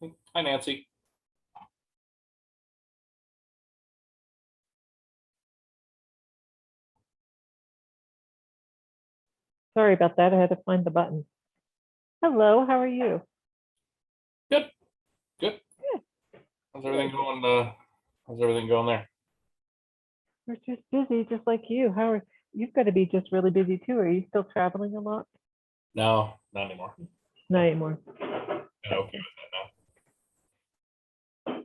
Hi, Nancy. Sorry about that. I had to find the button. Hello, how are you? Good. How's everything going? How's everything going there? We're just busy, just like you. You've got to be just really busy too. Are you still traveling a lot? No, not anymore. Not anymore. I'm okay with that now.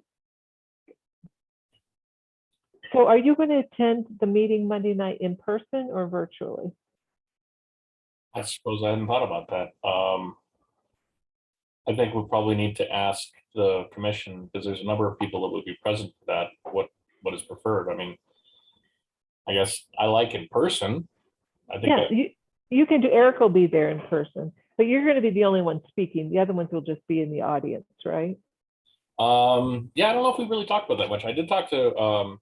So are you going to attend the meeting Monday night in person or virtually? I suppose I hadn't thought about that. I think we probably need to ask the commission, because there's a number of people that would be present for that, what is preferred. I mean, I guess I like in person. I think Yeah, you can do, Eric will be there in person, but you're going to be the only one speaking. The other ones will just be in the audience, right? yeah, I don't know if we really talked about that much. I did talk to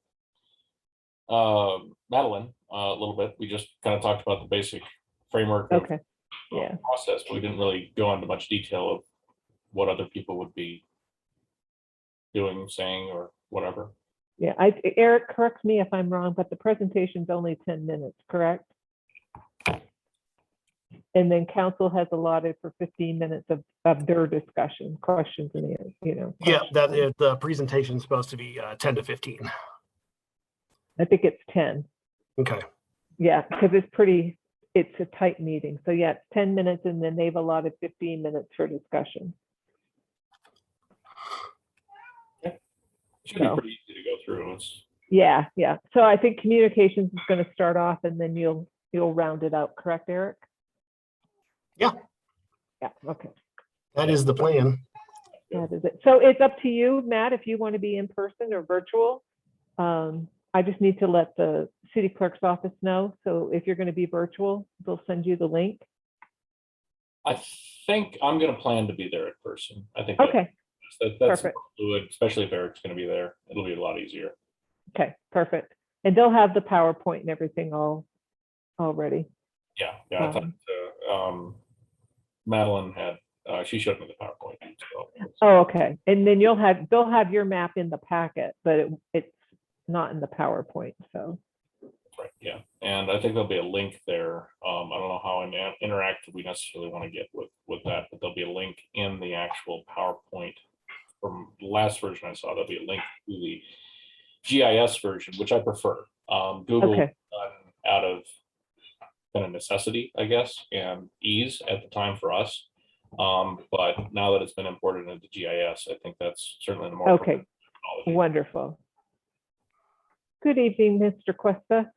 Madeline a little bit. We just kind of talked about the basic framework of Okay. Yeah. process, but we didn't really go into much detail of what other people would be doing, saying, or whatever. Yeah, Eric, correct me if I'm wrong, but the presentation's only 10 minutes, correct? And then council has allotted for 15 minutes of their discussion, questions and answers, Yeah, questions. the presentation is supposed to be 10 to 15. I think it's 10. Okay. Yeah, because it's a tight meeting. So yeah, it's 10 minutes and then they've allotted 15 minutes for discussion. It should be pretty easy to go through. Yeah. So I think communications is going to start off and then you'll round it out, correct, Eric? Yeah. Yeah, okay. That is the plan. That is it. So it's up to you, Matt, if you want to be in person or virtual. I just need to let the city clerk's office know. So if you're going to be virtual, they'll send you the link. I think I'm going to plan to be there in person. I think Okay. that's Perfect. fluid, especially if Eric's going to be there. It'll be a lot easier. Okay, perfect. And they'll have the PowerPoint and everything all ready. Yeah. I thought Madeline had she showed me the PowerPoint. So. Oh, okay. And then they'll have your map in the packet, but it's not in the PowerPoint. So. Right. Yeah, and I think there'll be a link there. I don't know how interactive we necessarily want to get with that, but there'll be a link in the actual PowerPoint from the last version I saw. There'll be a link to the GIS version, which I prefer. Google Okay. Out of kind of necessity, I guess, and ease at the time for us. But now that it's been imported into GIS, I think that's certainly the more okay. Wonderful. Good evening, Mr. Cuesta.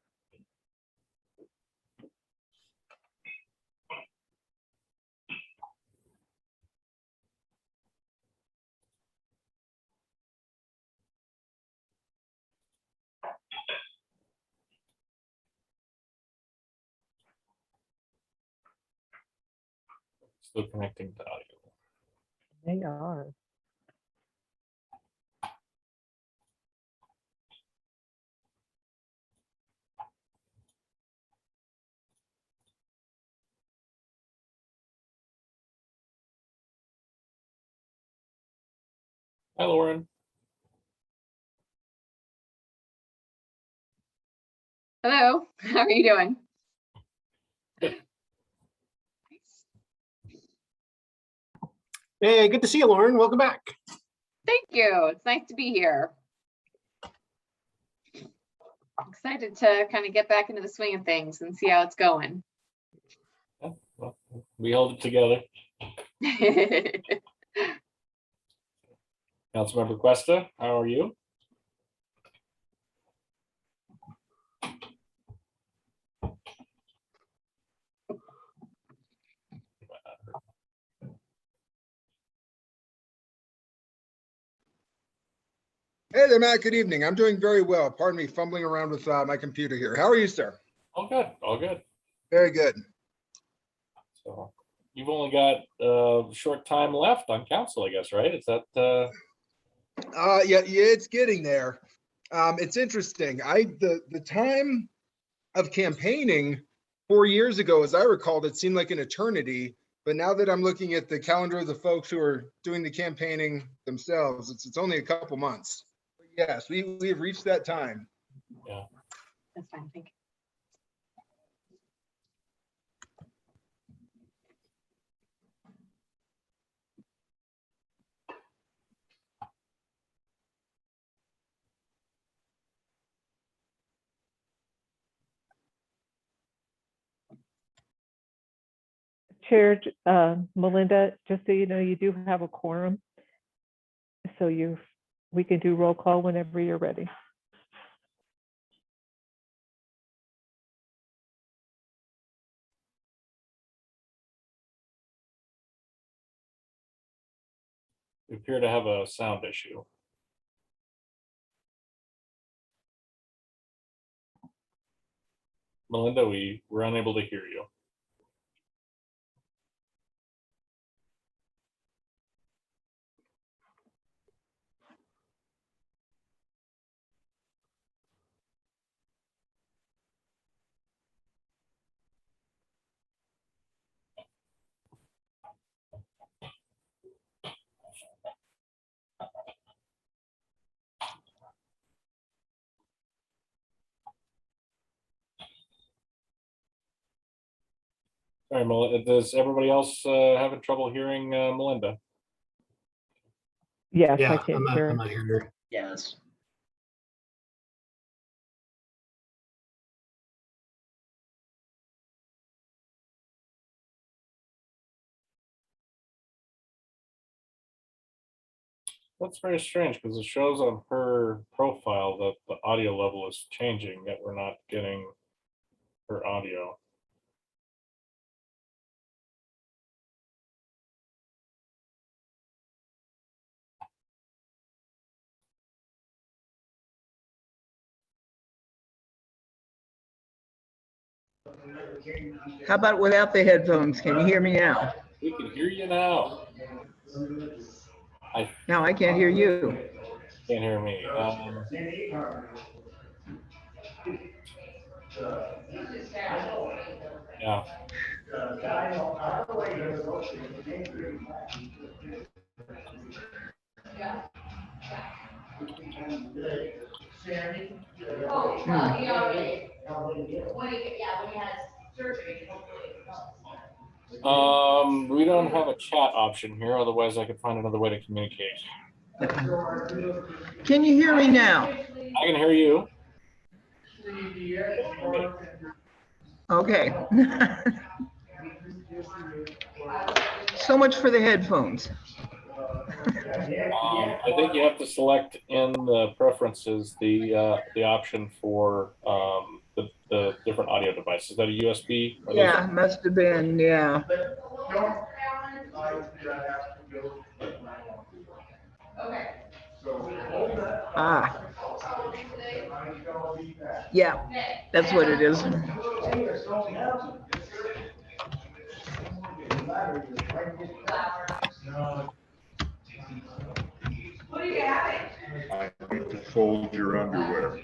Still connecting to audio. They are. Hi, Lauren. Hello, how are you doing? Good. Hey, good to see you, Lauren. Welcome back. Thank you. It's nice to be here. Excited to kind of get back into the swing of things and see how it's going. Yeah, well, we hold it together. Councilmember Cuesta, how are you? Hey there, Matt. Good evening. I'm doing very well. Pardon me, fumbling around with my computer here. How are you, sir? All good. All good. Very good. So you've only got a short time left on council, I guess, right? Is that? Yeah, it's getting there. It's interesting. The time of campaigning 4 years ago, as I recalled, it seemed like an eternity. But now that I'm looking at the calendar of the folks who are doing the campaigning themselves, it's only a couple months. Yes, we have reached that time. That's fine, thank you. Chair, Melinda, just so you know, you do have a quorum. So we can do roll call whenever you're ready. We appear to have a sound issue. Melinda, we were unable to hear you. All right, Melinda, does everybody else having trouble hearing Melinda? Yes, I Yeah, can I'm hear. not hearing her. Yes. That's very strange because it shows on her profile that the audio level is changing, yet we're not getting her audio. How about without the headphones? Can you hear me now? We can hear you now. I Now I can't hear you. can't hear me. Yeah. We don't have a chat option here. Otherwise, I could find another way to communicate. Can you hear me now? I can hear you. Okay. So much for the headphones. I think you have to select in the preferences the option for the different audio devices. Is that a USB? Or Yeah, must have been, yeah. Ah. Yeah, that's what it is. I need to fold your underwear.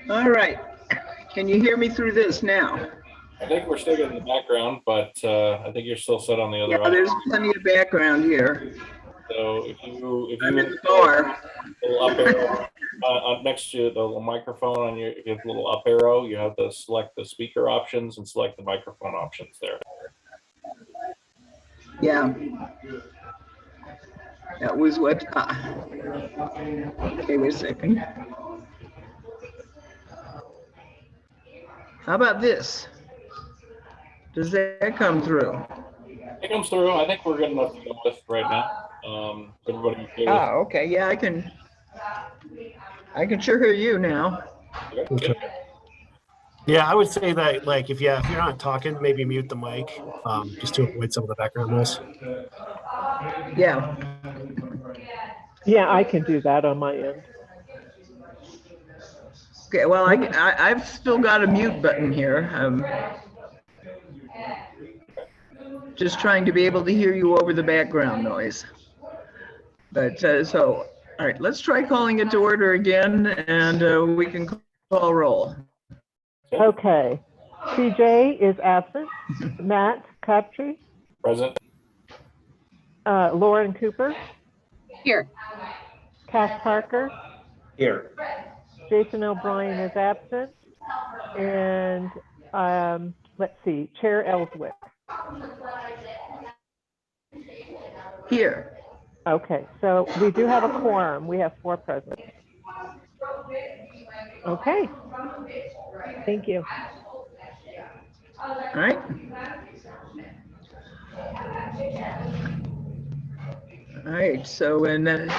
All right. Can you hear me through this now? I think we're still getting the background, but I think you're still set on the other Yeah, audio. there's plenty of background here. So if you I'm in the bar. little up arrow next to the little microphone on your, if you have the little up arrow, you have to select the speaker options and select the microphone options there. Yeah. That was what, okay, wait a second. How about this? Does that come through? It comes through. I think we're good enough to go with right now. Everybody okay with Ah, okay, yeah, I can sure hear you now. it? Okay. Yeah, I would say that like if you're not talking, maybe mute the mic, just to avoid some of the background noise. Yeah. Yeah, I can do that on my end. Okay, well, I've still got a mute button here. Just trying to be able to hear you over the background noise. But so All right, let's try calling it to order again, and we can call roll. Okay. CJ is absent. Matt Crabtree, Present. Lauren Cooper, Here. Cass Parker, Here. Jason O'Brien is absent. And let's see, Chair Ellswick. Here. Okay, so we do have a quorum. We have 4 present. Okay. Thank you. All right. All right, so when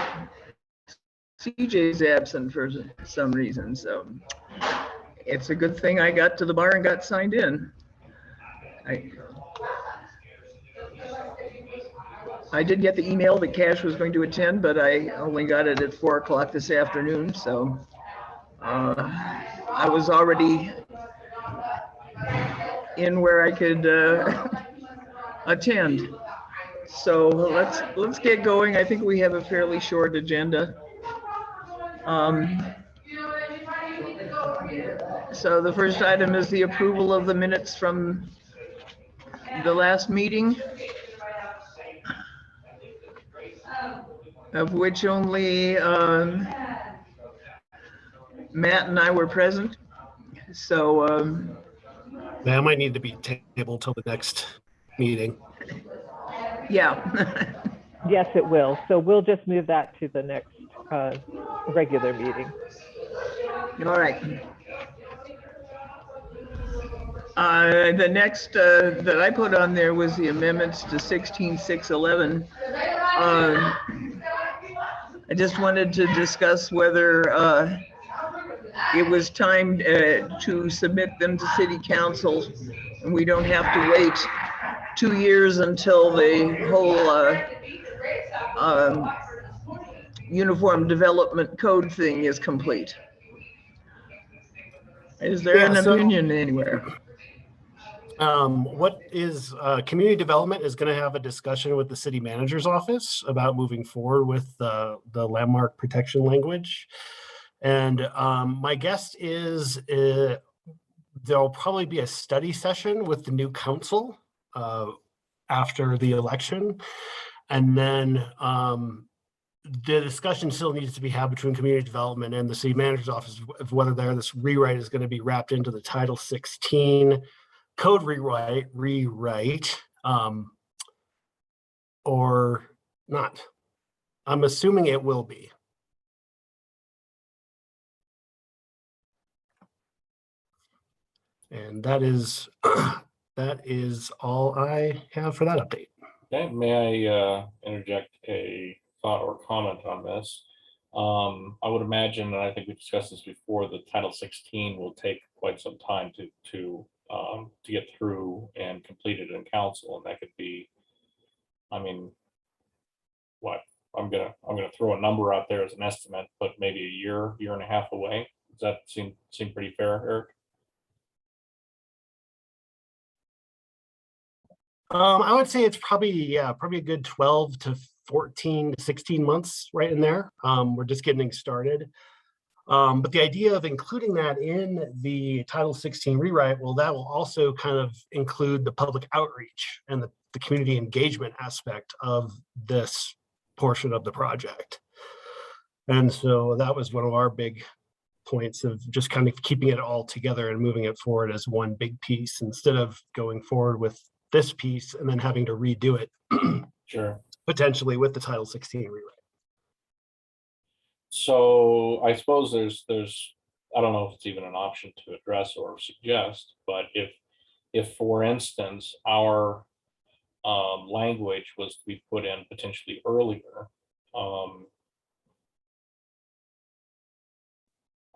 CJ's absent for some reason, so it's a good thing I got to the bar and got signed in. I did get the email that Cash was going to attend, but I only got it at 4 o'clock this afternoon, so I was already in where I could attend. So let's get going. I think we have a fairly short agenda. So the first item is the approval of the minutes from the last meeting, of which only Matt and I were present. So That might need to be tabled till the next meeting. yeah. Yes, it will. So we'll just move that to the next regular meeting. All right. The next that I put on there was the amendments to 16.611. I just wanted to discuss whether it was time to submit them to City Council, and we don't have to wait 2 years until the whole Uniform Development Code thing is complete. Is there an opinion anywhere? What is community development is going to have a discussion with the city manager's office about moving forward with the landmark protection language. And my guess is there'll probably be a study session with the new council after the election. And then the discussion still needs to be had between community development and the city manager's office of whether this rewrite is going to be wrapped into the Title 16 code rewrite or not. I'm assuming it will be. And that is all I have for that update. Okay, may I interject a thought or comment on this? I would imagine, and I think we discussed this before, the Title 16 will take quite some time to get through and completed in council, and that could be, I mean, what I'm gonna throw a number out there as an estimate, but maybe a year and a half away. Does that seem pretty fair, Eric? I would say it's probably a good 12 to 14 to 16 months right in there. We're just getting started. But the idea of including that in the Title 16 rewrite, well, that will also kind of include the public outreach and the community engagement aspect of this portion of the project. And so that was one of our big points of just kind of keeping it all together and moving it forward as one big piece instead of going forward with this piece and then having to redo it. Sure. Potentially with the Title 16 rewrite. So I suppose there's I don't know if it's even an option to address or suggest, but if for instance our language was to be put in potentially earlier, I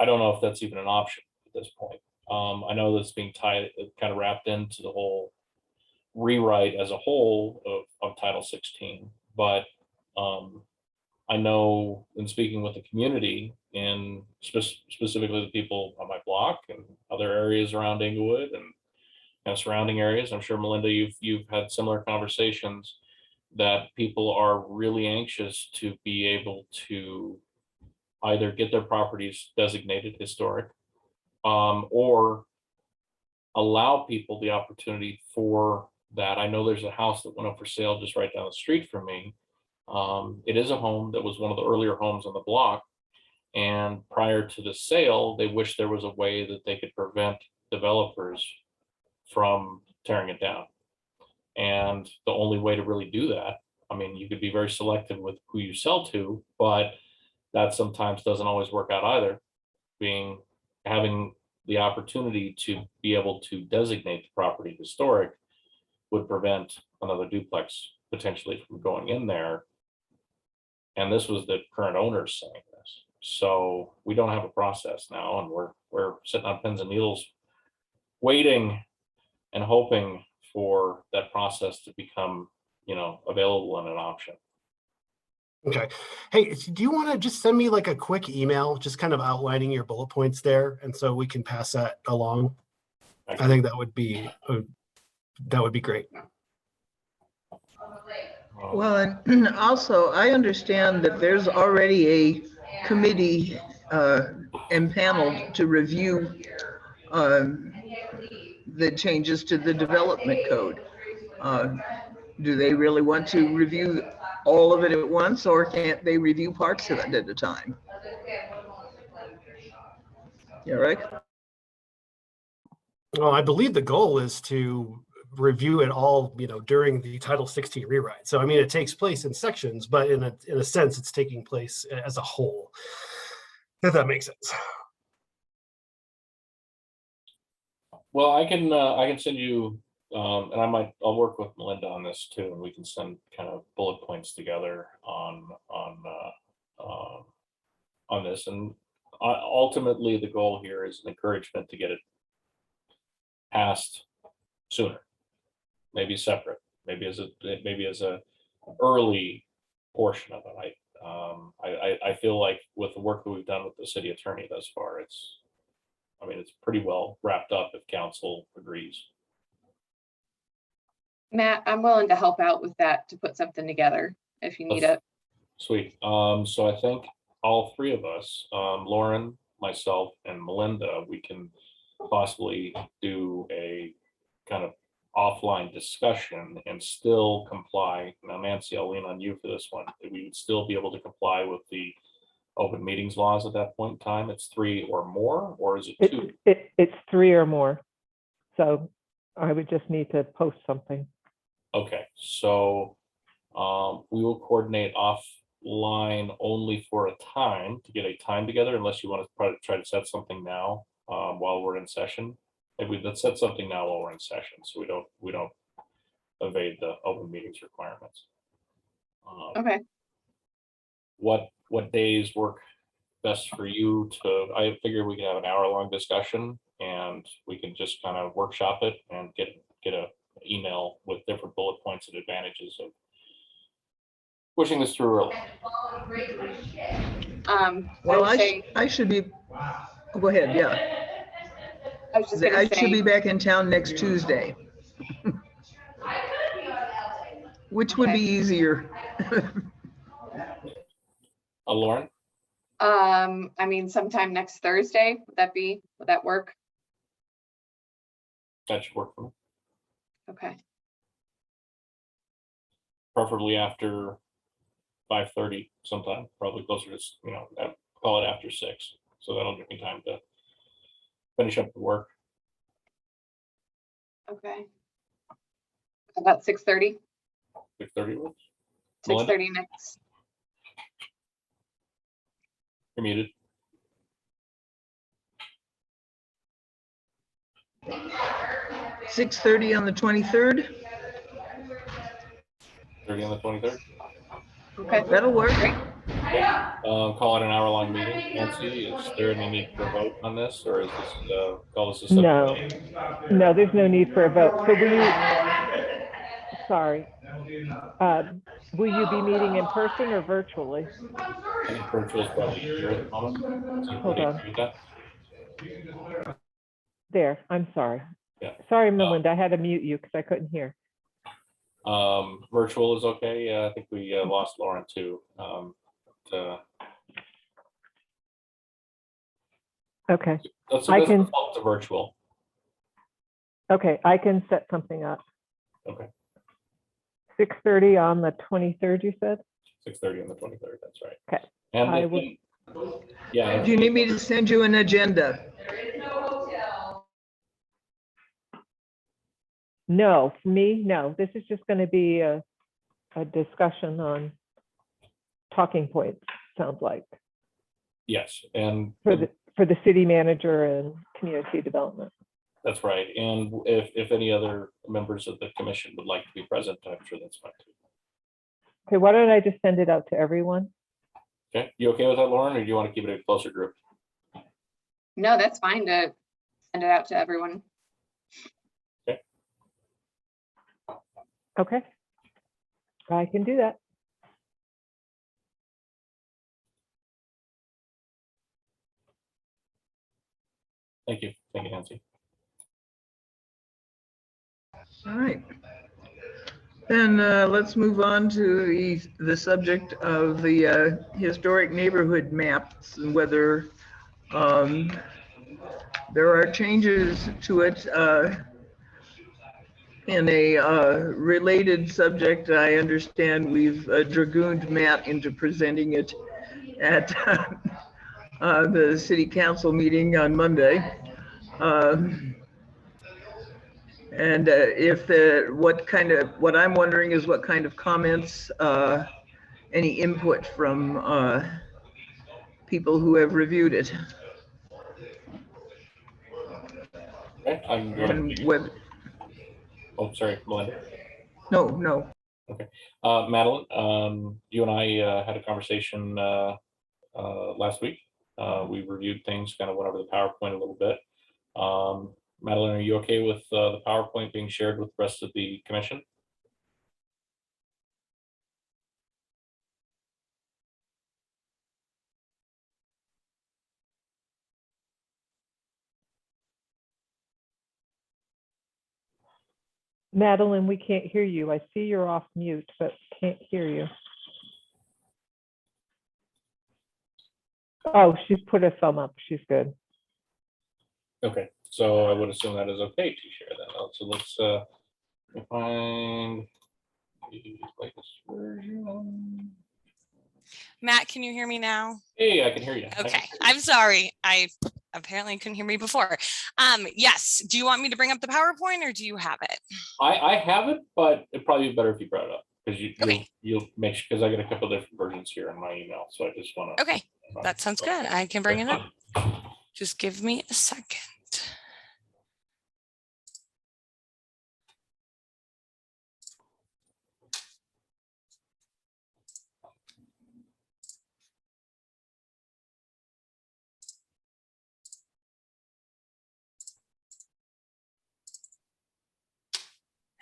don't know if that's even an option at this point. I know that's being kind of wrapped into the whole rewrite as a whole of Title 16, but I know in speaking with the community and specifically the people on my block and other areas around Englewood and surrounding areas, I'm sure Melinda, you've had similar conversations that people are really anxious to be able to either get their properties designated historic, or allow people the opportunity for that. I know there's a house that went up for sale just right down the street from me. It is a home that was one of the earlier homes on the block. And prior to the sale, they wished there was a way that they could prevent developers from tearing it down. And the only way to really do that, I mean, you could be very selective with who you sell to, but that sometimes doesn't always work out either. Having the opportunity to be able to designate the property historic would prevent another duplex potentially from going in there. And this was the current owners saying this. So we don't have a process now, and we're sitting on pins and needles, waiting and hoping for that process to become, available and an option. Okay. Hey, do you want to just send me like a quick email, just kind of outlining your bullet points there, and so we can pass that along? I think that would be great. Well, and also, I understand that there's already a committee empaneled to review the changes to the development code. Do they really want to review all of it at once, or can't they review parts of it at a time? Yeah, right? Well, I believe the goal is to review it all, during the Title 16 rewrite. So, I mean, it takes place in sections, but in a sense, it's taking place as a whole, if that makes sense. Well, I can send you, and I'll work with Melinda on this too, and we can send kind of bullet points together on this. And ultimately, the goal here is an encouragement to get it passed sooner, maybe separate, maybe as a early portion of it. I feel like with the work that we've done with the city attorney thus far, it's pretty well wrapped up if council agrees. Matt, I'm willing to help out with that, to put something together if you need it. Sweet. So I think all three of us, Lauren, myself, and Melinda, we can possibly do a kind of offline discussion and still comply. Now, Nancy, I'll lean on you for this one. We would still be able to comply with the open meetings laws at that point in time. It's 3 or more, or is it 2? It's 3 or more. So I would just need to post something. Okay, so we will coordinate offline only for a time to get a time together, unless you want to try to set something now while we're in session. Maybe let's set something now while we're in session, so we don't evade the open meetings requirements. Okay. What days work best for you I figure we can have an hour-long discussion, and we can just kind of workshop it and get a email with different bullet points and advantages of pushing this through early. Well, I would say, I should be, go ahead, yeah. I was just I gonna should be say, back in town next Tuesday, which would be easier. Lauren? sometime next Thursday, would that work? That should work for me. Okay. Preferably after 5:30 sometime, probably closer to, call it after 6. So that'll give me time to finish up the work. Okay. About 6:30? 6:30 works. 6:30 next. You're muted. 6:30 on the 23rd. 30 on the 23rd. Okay. That'll work. Great. Call it an hour-long meeting. Nancy, is there any need for a vote on this, or is this call this a No, subcommittee? no, there's no need for a vote. So will you be meeting in person or virtually? I think virtual is probably easier at the moment. So Hold we on. need to do that. There, I'm sorry. Yeah. Sorry, Melinda, I had to mute you because I couldn't hear. Virtual is okay. I think we lost Lauren too. Okay, Let's I let's can- default to virtual. okay, I can set something up. Okay, 6:30 on the 23rd, you said? 6:30 on the 23rd, that's right. Okay. And I if will- any- yeah, Do you need me to send you an agenda? No, for me, no. This is just going to be a discussion on talking points, sounds like, yes, and for the city manager and community development. that's right. And if any other members of the commission would like to be present, I'm sure that's fine too. Okay, why don't I just send it out to everyone? Okay, you okay with that, Lauren, or do you want to keep it a closer group? No, that's fine to send it out to everyone. Okay. I can do that. Thank you, Nancy. All right. Then let's move on to the subject of the historic neighborhood maps and whether there are changes to it. In a related subject, I understand we've dragooned Matt into presenting it at the city council meeting on Monday. And what I'm wondering is what kind of comments, any input from people who have reviewed it. Okay, I can go ahead and And whether, oh, sorry, Melinda. no. Madeline, you and I had a conversation last week. We reviewed things, kind of went over the PowerPoint a little bit. Madeline, are you okay with the PowerPoint being shared with the rest of the commission? Madeline, we can't hear you. I see you're off mute, but can't hear you. Oh, she's put a thumb up. She's good. Okay, so I would assume that is okay to share that. So let's find the latest version. Matt, can you hear me now? Hey, I can hear you. Okay, I'm sorry. I apparently couldn't hear me before. Yes, do you want me to bring up the PowerPoint or do you have it? I have it, but it'd probably be better if you brought it up because Okay. you'll make sure, because I got a couple different versions here in my email, so I just want to. Okay, that sounds good. I can bring it up. Just give me a second.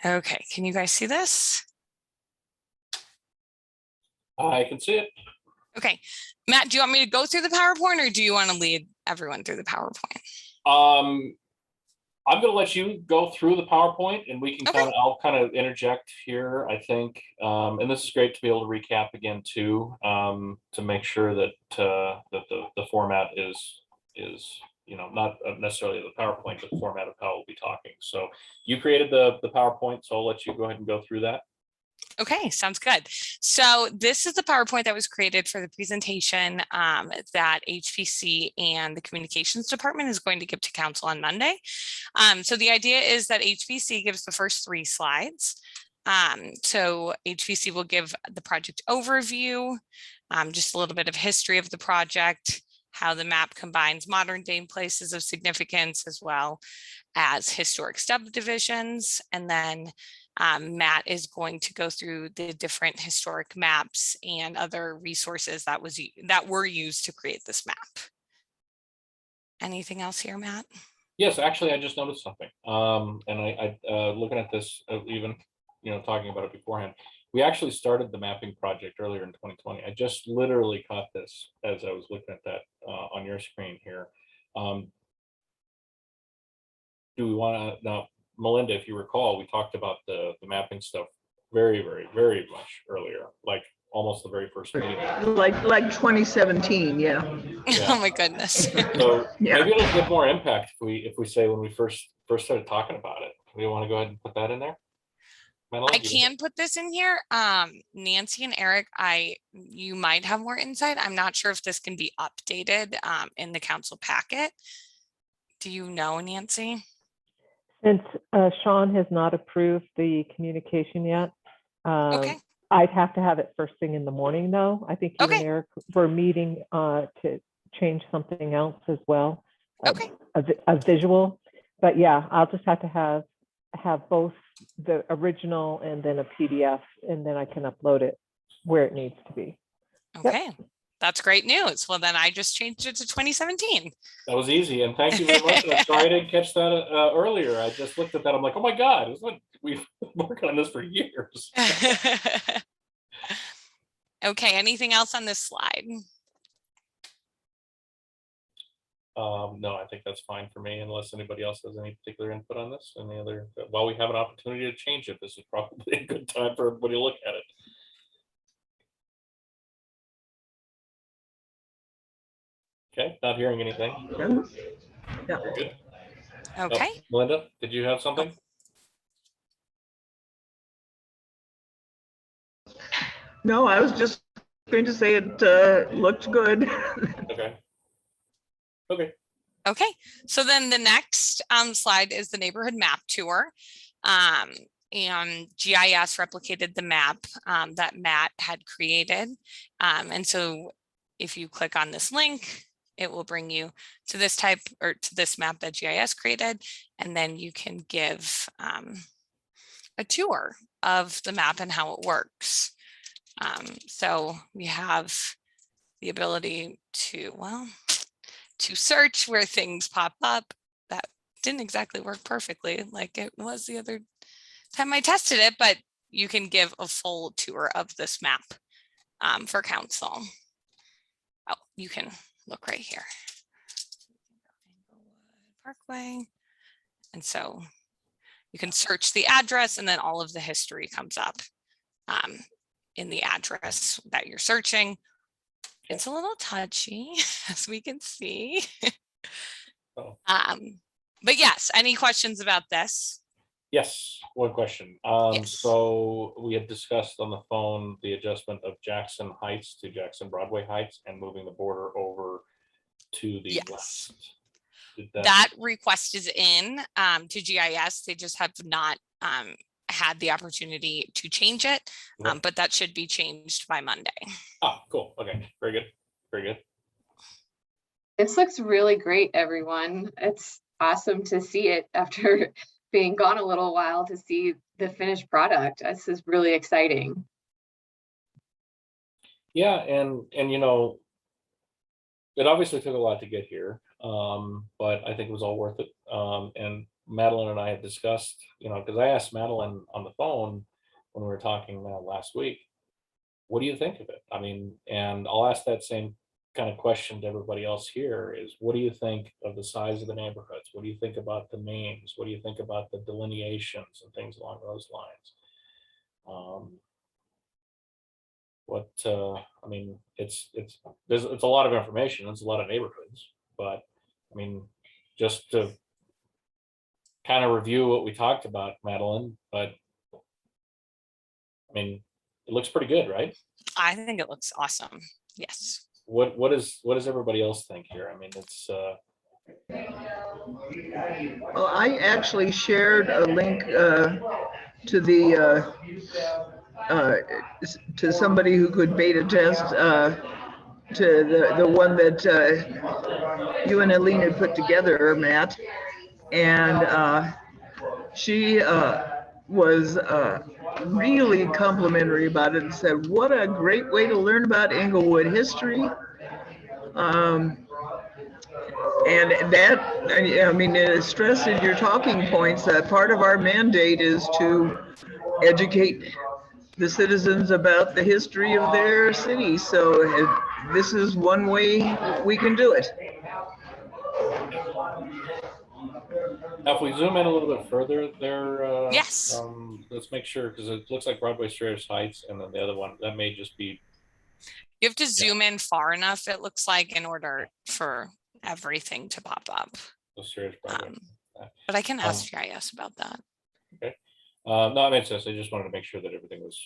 Okay, can you guys see this? I can see it. Okay, Matt, do you want me to go through the PowerPoint or do you want to lead everyone through the PowerPoint? I'm going to let you go through the PowerPoint, and we can Okay. I'll kind of interject here, I think. And this is great to be able to recap again too, to make sure that that the format is not necessarily the PowerPoint, but the format of how we'll be talking. So you created the PowerPoint, so I'll let you go ahead and go through that. Okay, sounds good. So this is the PowerPoint that was created for the presentation that HPC and the communications department is going to give to council on Monday. So the idea is that HPC gives the first 3 slides. So HPC will give the project overview, just a little bit of history of the project, how the map combines modern day places of significance as well as historic subdivisions, and then Matt is going to go through the different historic maps and other resources that were used to create this map. Anything else here, Matt? Yes, actually, I just noticed something. And I looking at this, even talking about it beforehand, we actually started the mapping project earlier in 2020. I just literally caught this as I was looking at that on your screen here. Do we want to now? Melinda, if you recall, we talked about the mapping stuff very, very, very much earlier, like almost the very first meeting. Like 2017, yeah. Oh my goodness. So Yeah. maybe it'll get more impact if we say when we first started talking about it. We want to go ahead and put that in there. Madeline, I do you- can put this in here. Nancy and Eric, you might have more insight. I'm not sure if this can be updated in the council packet. Do you know, Nancy? Since Sean has not approved the communication yet, Okay. I'd have to have it first thing in the morning, though. I think you and Okay. Eric were meeting to change something else as well, Okay. a visual. But yeah, I'll just have to have both the original and then a PDF, and then I can upload it where it needs to be. Okay. That's great news. Well, then I just changed it to 2017. That was easy, and thank you very much. I'm sorry I didn't catch that earlier. I just looked at that. I'm like, oh my God, we've been working on this for years. Okay. Anything else on this slide? No, I think that's fine for me, unless anybody else has any particular input on this. Any other, while we have an opportunity to change it, this is probably a good time for everybody to look at it. Okay, not hearing anything. Yeah. Very good. Okay. Oh, Melinda, did you have something? No, I was just going to say it looked good. Okay. Okay. Okay, so then the next slide is the neighborhood map tour. And GIS replicated the map that Matt had created. And so if you click on this link, it will bring you to this type or to this map that GIS created. And then you can give a tour of the map and how it works. So we have the ability to, to search where things pop up. That didn't exactly work perfectly like it was the other time I tested it, but you can give a full tour of this map for council. Oh, you can look right here. Englewood Parkway. And so you can search the address and then all of the history comes up in the address that you're searching. It's a little touchy, as we can see. Oh. But yes, any questions about this? Yes, one question. Yes. So we had discussed on the phone the adjustment of Jackson Heights to Jackson Broadway Heights and moving the border over to the Yes. west. That request is in to GIS. They just have not had the opportunity to change it, Okay. but that should be changed by Monday. Oh, cool. Okay, very good. Very good. This looks really great, everyone. It's awesome to see it after being gone a little while, to see the finished product. This is really exciting. Yeah, and you know, it obviously took a lot to get here, but I think it was all worth it. And Madeline and I had discussed, you know, because I asked Madeline on the phone when we were talking last week, what do you think of it? I mean, and I'll ask that same kind of question to everybody else here is, what do you think of the size of the neighborhoods? What do you think about the names? What do you think about the delineations and things along those lines? I mean, it's a lot of information. It's a lot of neighborhoods, but I mean, just to kind of review what we talked about, Madeline, but I mean, it looks pretty good, right? I think it looks awesome. Yes. What does everybody else think here? I mean, it's Well, I actually shared a link to the to somebody who could beta test to the one that you and Aline had put together, Matt, and she was really complimentary about it and said, what a great way to learn about Englewood history. And that, I mean, it stressed in your talking points that part of our mandate is to educate the citizens about the history of their city. So this is one way we can do it. Now, if we zoom in a little bit further there, Yes. let's make sure, because it looks like Broadway Stratus Heights, and then the other one, that may just be, You have to zoom in far enough, it looks like, in order for everything to pop up. the Stratus Broadway. But I can ask GIS about that. Okay. No, that makes sense. I just wanted to make sure that everything was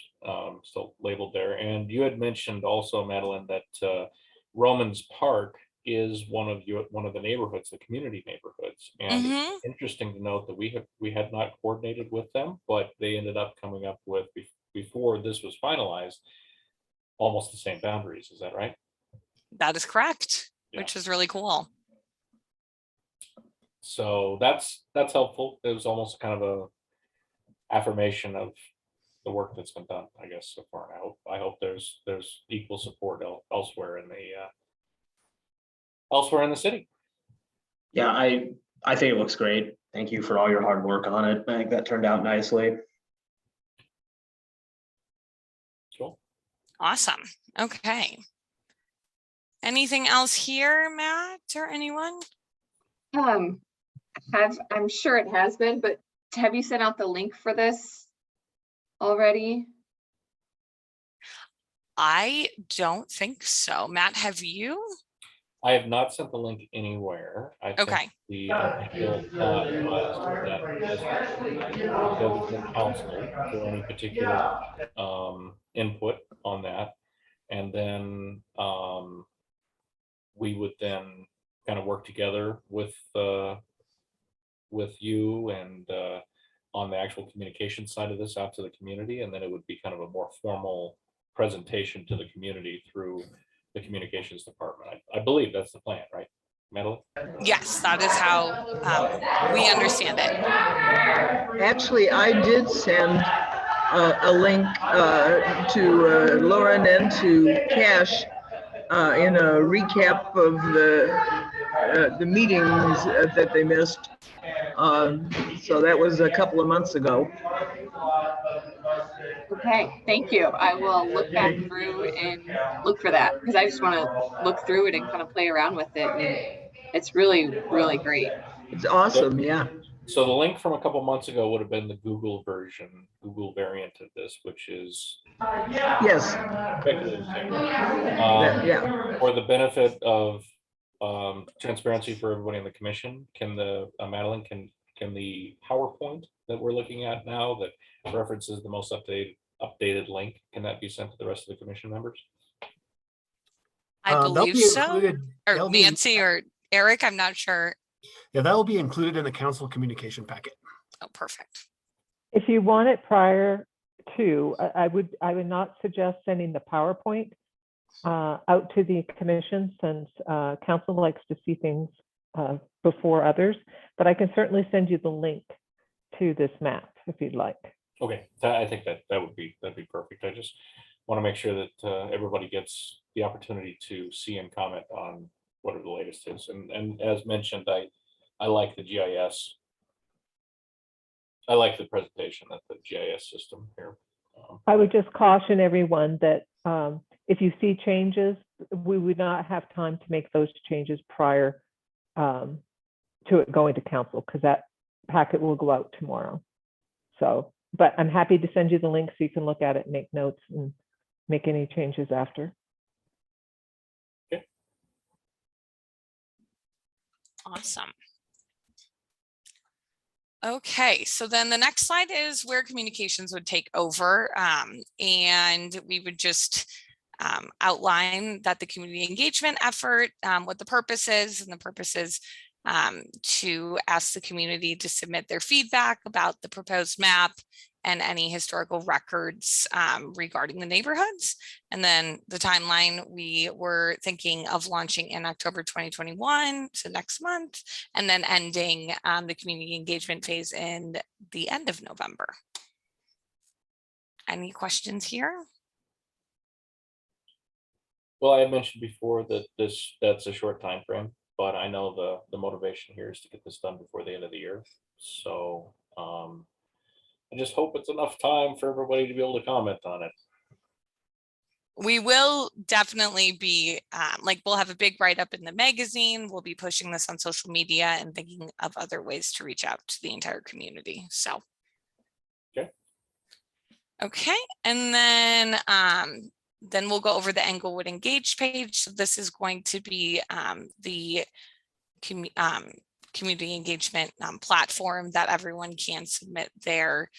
still labeled there. And you had mentioned also, Madeline, that Romans Park is one of the neighborhoods, the community neighborhoods. And Mhm. it's interesting to note that we had not coordinated with them, but they ended up coming up with, before this was finalized, almost the same boundaries. Is that right? That is correct, Yeah. which is really cool. So that's helpful. It was almost kind of a affirmation of the work that's been done, I guess, so far. And I hope there's equal support elsewhere in the city. Yeah, I think it looks great. Thank you for all your hard work on it. I think that turned out nicely. Cool. Awesome. Okay. Anything else here, Matt, or anyone? I'm sure it has been, but have you sent out the link for this already? I don't think so. Matt, have you? I have not sent the link anywhere. I think Okay. the initial thought was that go to the council for any particular input on that, and then we would then kind of work together with you and on the actual communication side of this out to the community, and then it would be kind of a more formal presentation to the community through the communications department. I believe that's the plan, right, Madeline? Yes, that is how we understand it. Actually, I did send a link to Lauren and to Cash in a recap of the meetings that they missed. So that was a couple of months ago. Okay, thank you. I will look back through and look for that, because I just want to look through it and kind of play around with it. And it's really, really great. It's awesome, yeah. So the link from a couple months ago would have been the Google version, Google variant of this, which is Yes. speculative. Yeah. For the benefit of transparency for everybody in the commission, can the Madeline, can the PowerPoint that we're looking at now that references the most updated link, can that be sent to the rest of the commission members? I That'll believe be so. included- Or that'll be- Nancy or Eric, I'm not sure. Yeah, that will be included in the council communication packet. Oh, perfect. If you want it prior to, I would not suggest sending the PowerPoint out to the commission, since council likes to see things before others, but I can certainly send you the link to this map if you'd like. Okay, I think that'd be perfect. I just want to make sure that everybody gets the opportunity to see and comment on whatever the latest is. And as mentioned, I like the GIS. I like the presentation of the GIS system here. I would just caution everyone that if you see changes, we would not have time to make those changes prior to it going to council, because that packet will go out tomorrow. So, but I'm happy to send you the link so you can look at it, make notes, and make any changes after. Okay. Awesome. Okay, so then the next slide is where communications would take over, and we would just outline that the community engagement effort, what the purpose is, and the purpose is to ask the community to submit their feedback about the proposed map and any historical records regarding the neighborhoods. And then the timeline, we were thinking of launching in October 2021, so next month, and then ending the community engagement phase in the end of November. Any questions here? Well, I had mentioned before that that's a short time frame, but I know the motivation here is to get this done before the end of the year. So I just hope it's enough time for everybody to be able to comment on it. we will definitely be, like, we'll have a big write-up in the magazine. We'll be pushing this on social media and thinking of other ways to reach out to the entire community. So. Okay. Okay, and then we'll go over the Englewood Engage page. So this is going to be the community engagement platform that everyone can submit their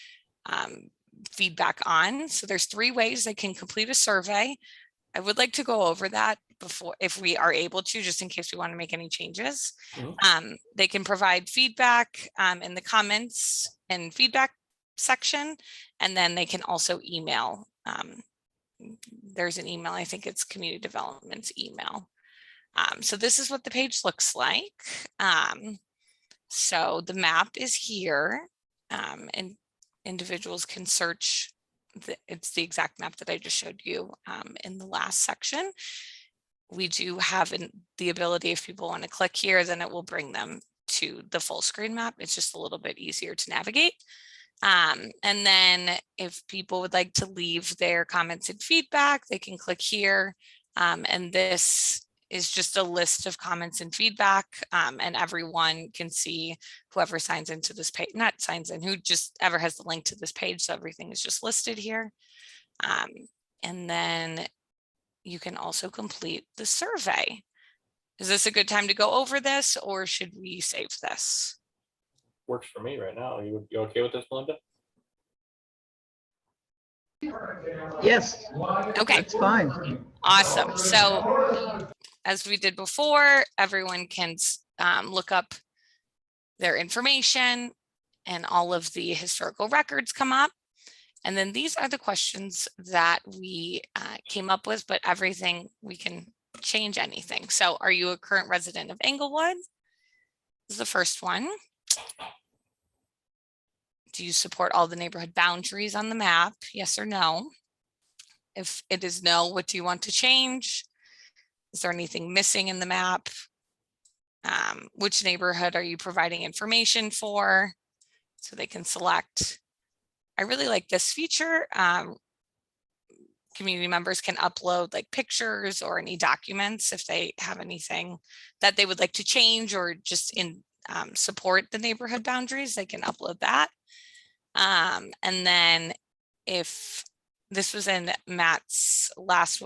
feedback on. So there's 3 ways they can complete a survey. I would like to go over that before, if we are able to, just in case we want to make any changes. They can provide feedback in the comments and feedback section, and then they can also email. There's an email, I think it's community development's email. So this is what the page looks like. So the map is here, and individuals can search. It's the exact map that I just showed you in the last section. We do have the ability, if people want to click here, then it will bring them to the full screen map. It's just a little bit easier to navigate. And then if people would like to leave their comments and feedback, they can click here. And this is just a list of comments and feedback, and everyone can see whoever signs into this page, not signs in, who just ever has the link to this page. So everything is just listed here. And then you can also complete the survey. Is this a good time to go over this, or should we save this? Works for me right now. You okay with this, Melinda? Yes. Okay. That's fine. Awesome. So as we did before, everyone can look up their information and all of the historical records come up. And then these are the questions that we came up with, but everything, we can change anything. So are you a current resident of Englewood? This is the first one. Do you support all the neighborhood boundaries on the map? Yes or no? If it is no, what do you want to change? Is there anything missing in the map? Which neighborhood are you providing information for? So they can select. I really like this feature. Community members can upload like pictures or any documents if they have anything that they would like to change, or just in support the neighborhood boundaries, they can upload that. And then if this was in Matt's last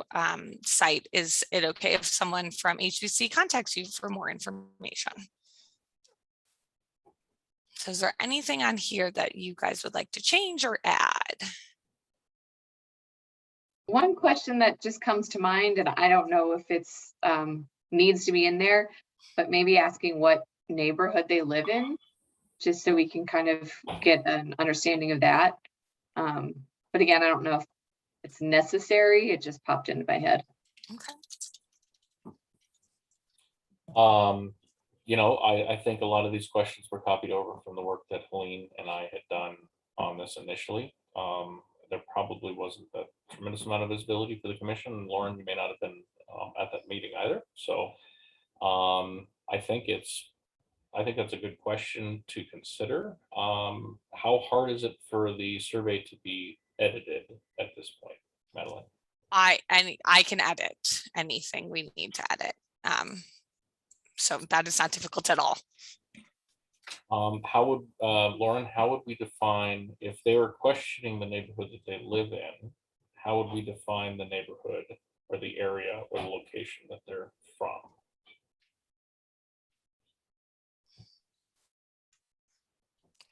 site, is it okay if someone from HBC contacts you for more information? So is there anything on here that you guys would like to change or add? One question that just comes to mind, and I don't know if it's needs to be in there, but maybe asking what neighborhood they live in, just so we can kind of get an understanding of that. But again, I don't know if it's necessary. It just popped into my head. Okay. You know, I think a lot of these questions were copied over from the work that Helene and I had done on this initially. There probably wasn't a tremendous amount of visibility for the commission. Lauren, you may not have been at that meeting either. So I think that's a good question to consider. How hard is it for the survey to be edited at this point, Madeline? I can edit anything we need to edit. So that is not difficult at all. How would Lauren, how would we define, if they were questioning the neighborhood that they live in, how would we define the neighborhood or the area or the location that they're from?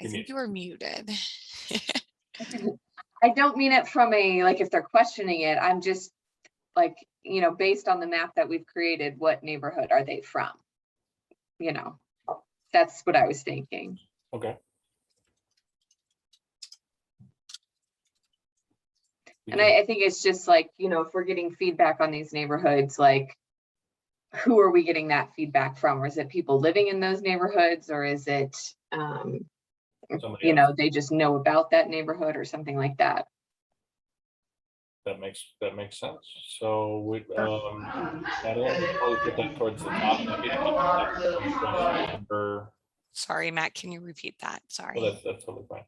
I think you were muted. I don't mean it from a, like, if they're questioning it, I'm just like, you know, based on the map that we've created, what neighborhood are they from? You know, that's what I was thinking. Okay. And I think it's just like, you know, if we're getting feedback on these neighborhoods, like, who are we getting that feedback from? Or is it people living in those neighborhoods, or is it, you know, they just know about that neighborhood or something like that? That makes sense. So we Madeline, probably put that towards the top. Sorry, Matt, can you repeat that? Sorry. Well, that's totally fine.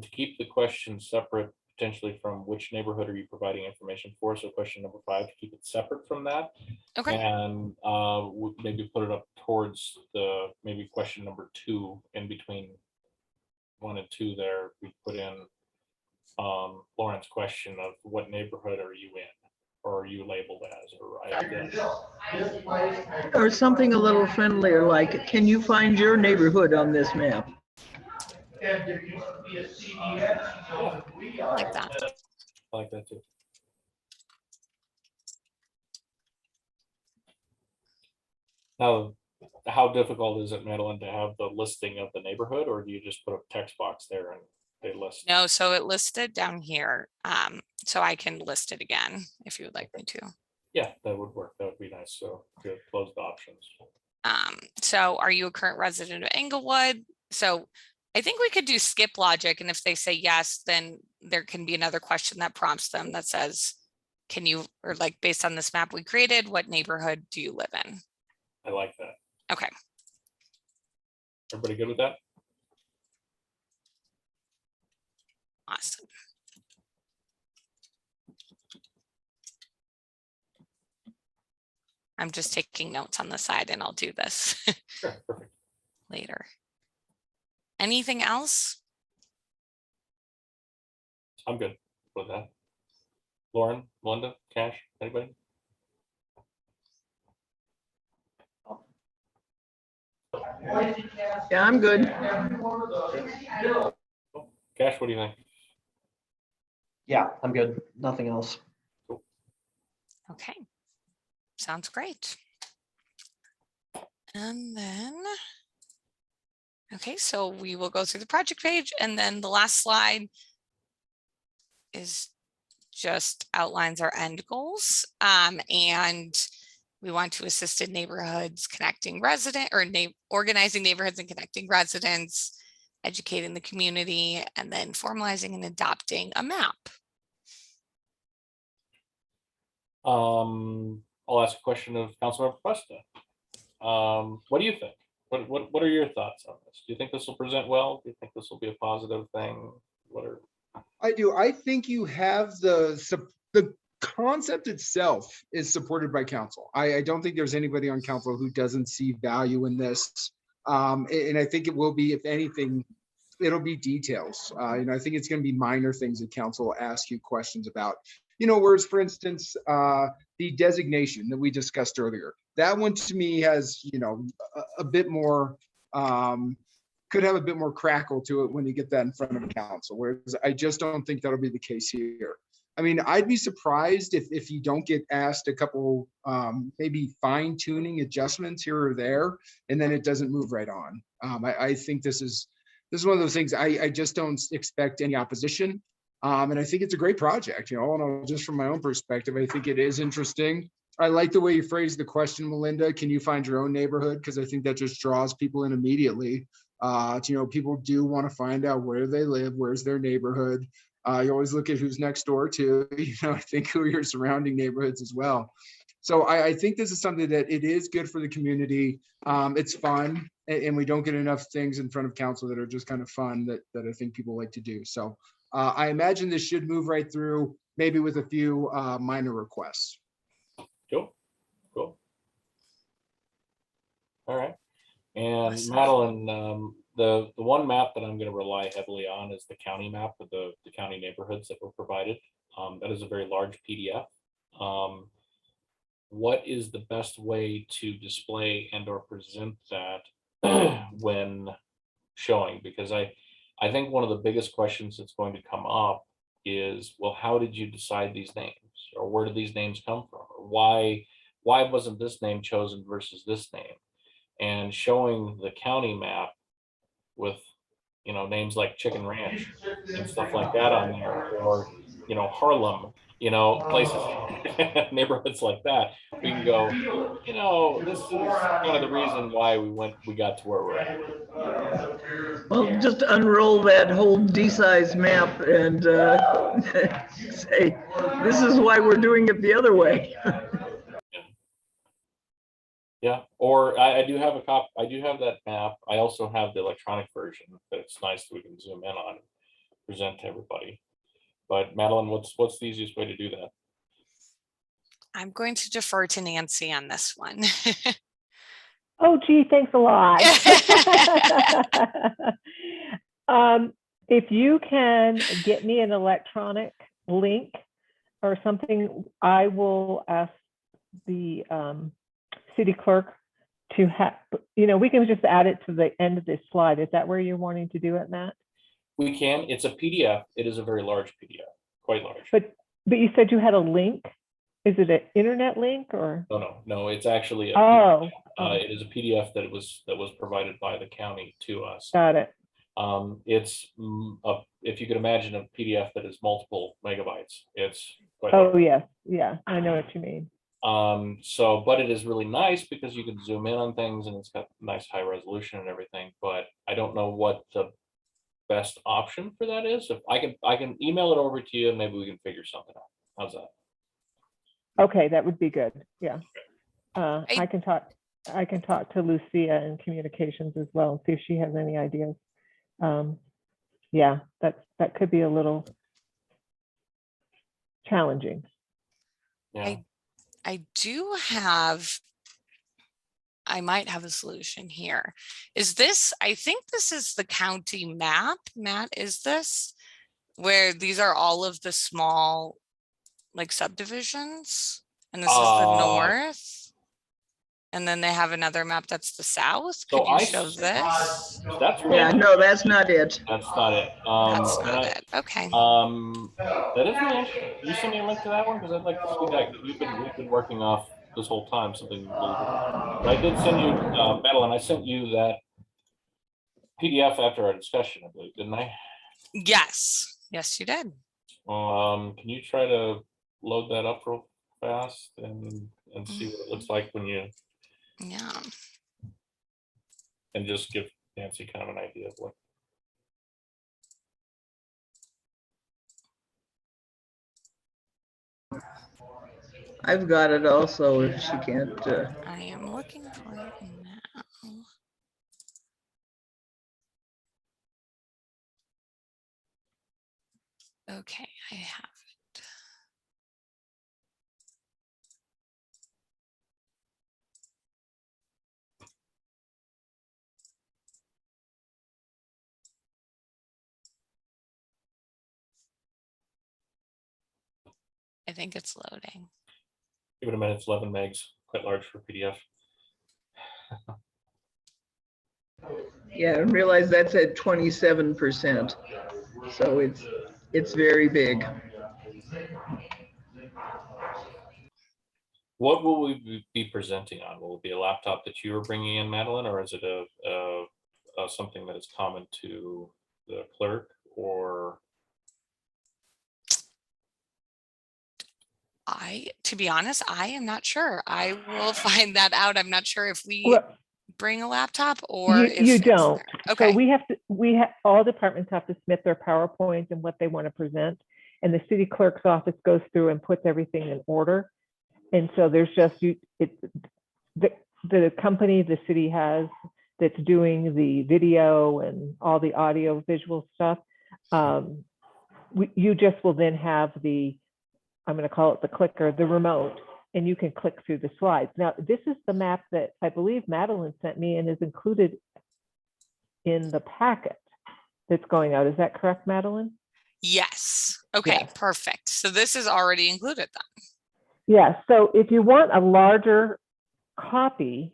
To keep the questions separate potentially from which neighborhood are you providing information for? So question number 5, to keep it separate from that. Okay. And maybe put it up towards the, maybe question number 2 in between 1 and 2 there. We put in Lauren's question of what neighborhood are you in? Or are you labeled as, or Or something a little friendlier, like, can you find your neighborhood on this map? I like that. I like that too. Now, how difficult is it, Madeline, to have the listing of the neighborhood, or do you just put a text box there and they list? No, so it listed down here. So I can list it again if you would like me to. Yeah, that would work. That would be nice. So to close the options. So are you a current resident of Englewood? So I think we could do skip logic. And if they say yes, then there can be another question that prompts them that says, can you, or like, based on this map we created, what neighborhood do you live in? I like that. Okay. Everybody good with that? Awesome. I'm just taking notes on the side and I'll do this Sure, perfect. later. Anything else? I'm good with that. Lauren, Melinda, Cash, anybody? Yeah, I'm good. Cash, what do you think? Yeah, I'm good. Nothing else. Okay. Sounds great. And then, okay, so we will go through the project page, and then the last slide is just outlines our end goals. And we want to assist in neighborhoods, connecting resident or organizing neighborhoods and connecting residents, educating the community, and then formalizing and adopting a map. I'll ask a question of Councilmember Presta. What do you think? What are your thoughts on this? Do you think this will present well? Do you think this will be a positive thing? What are? I do. I think you have the concept itself is supported by council. I don't think there's anybody on council who doesn't see value in this. And I think it will be, if anything, it'll be details. I think it's going to be minor things that council will ask you questions about. Whereas, for instance, the designation that we discussed earlier, that one to me has, a bit more, could have a bit more crackle to it when you get that in front of council, whereas I just don't think that'll be the case here. I mean, I'd be surprised if you don't get asked a couple, maybe fine tuning adjustments here or there, and then it doesn't move right on. I think this is one of those things I just don't expect any opposition. And I think it's a great project, and just from my own perspective, I think it is interesting. I like the way you phrased the question, Melinda. Can you find your own neighborhood? Because I think that just draws people in immediately. People do want to find out where they live, where's their neighborhood. You always look at who's next door too, I think who are your surrounding neighborhoods as well. So I think this is something that it is good for the community. It's fun, and we don't get enough things in front of council that are just kind of fun that I think people like to do. So I imagine this should move right through, maybe with a few minor requests. Cool. All right. And Madeline, the one map that I'm going to rely heavily on is the county map of the county neighborhoods that were provided. That is a very large PDF. What is the best way to display and or present that when showing? Because I think one of the biggest questions that's going to come up is, well, how did you decide these names, or where did these names come from, or why wasn't this name chosen versus this name? And showing the county map with names like Chicken Ranch and stuff like that on there, or Harlem, places, neighborhoods like that, we can go, this is kind of the reason why we got to where we're at. Well, just unroll that whole D-size map and say, this is why we're doing it the other way. Yeah, or I do have a copy. I do have that map. I also have the electronic version that it's nice that we can zoom in on and present to everybody. But Madeline, what's the easiest way to do that? I'm going to defer to Nancy on this one. Oh, gee, thanks a lot. If you can get me an electronic link or something, I will ask the city clerk to have, we can just add it to the end of this slide. Is that where you're wanting to do it, Matt? We can. It's a PDF. It is a very large PDF, quite large. But you said you had a link. Is it an internet link or? No, it's actually a Oh, it is a PDF that was provided by the county to us. got it. It's if you could imagine a PDF that is multiple megabytes. It's quite Oh, large. yes. Yeah, I know what you mean. But it is really nice because you can zoom in on things and it's got nice high resolution and everything, but I don't know what the best option for that is. If I can email it over to you and maybe we can figure something out. How's that? Okay, that would be good. Yeah. I can talk to Lucia in communications as well and see if she has any ideas. Yeah, that could be a little challenging. Yeah. I might have a solution here. I think this is the county map. Matt, is this where these are all of the small like subdivisions? And this is the north. And then they have another map that's the south. Could you show this? Yeah, no, that's not it. That's not it. That's not it. Okay. That is really interesting. Can you send me a link to that one? Because I'd like to see that. We've been working off this whole time something. But I did send you, Madeline. I sent you that PDF after our discussion, I believe, didn't I? Yes. Yes, you did. Can you try to load that up real fast and see what it looks like when you? Yeah. And just give Nancy kind of an idea of what. I've got it also if she can't. I am looking for it now. Okay, I have it. I think it's loading. Give it a minute. It's 11 megs, quite large for PDF. Yeah, and realize that's at 27%. So it's very big. What will we be presenting on? Will it be a laptop that you are bringing in, Madeline, or is it a something that is common to the clerk, or? To be honest, I am not sure. I will find that out. I'm not sure if we bring a laptop or if you it's don't. there. Okay. So all departments have to submit their PowerPoint and what they want to present. And the city clerk's office goes through and puts everything in order. And so there's just, the company the city has that's doing the video and all the audio visual stuff. You just will then have I'm going to call it the clicker, the remote, and you can click through the slides. Now, this is the map that I believe Madeline sent me and is included in the packet that's going out. Is that correct, Madeline? Yes. Okay, Yes. Perfect. So this is already included then. Yeah, so if you want a larger copy,